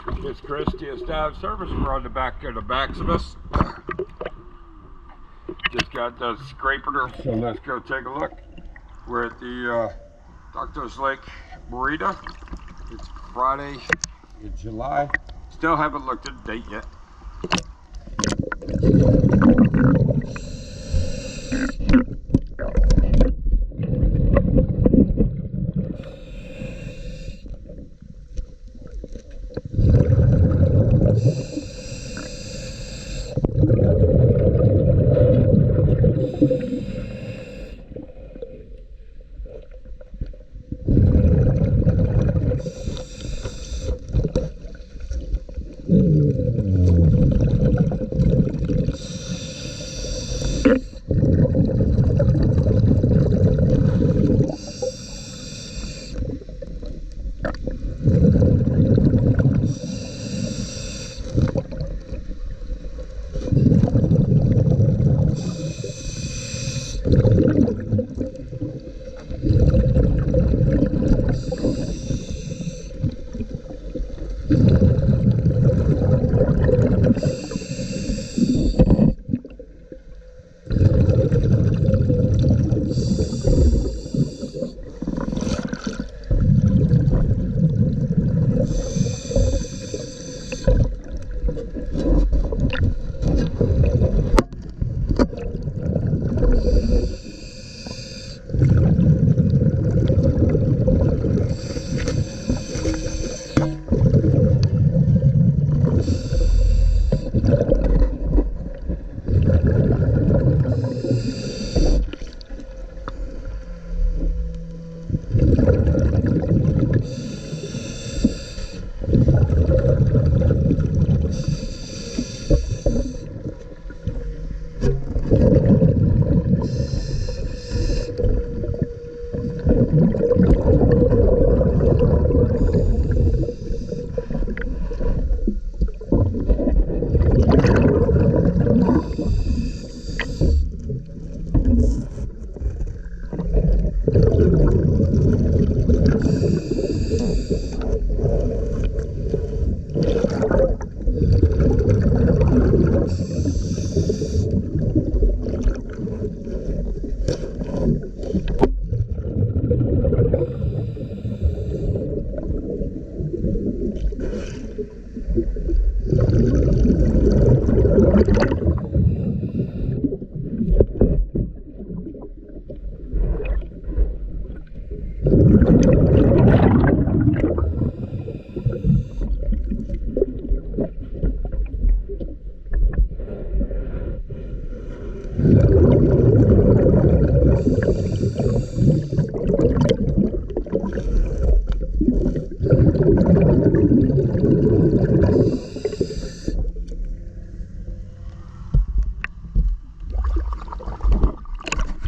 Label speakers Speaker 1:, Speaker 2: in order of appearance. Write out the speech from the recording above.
Speaker 1: It's Chris, TS Service. We're on the back of the Maximus. Just got the scraper, so let's go take a look. We're at the Doctor's Lake Marina. It's Friday in July. Still haven't looked at the date yet.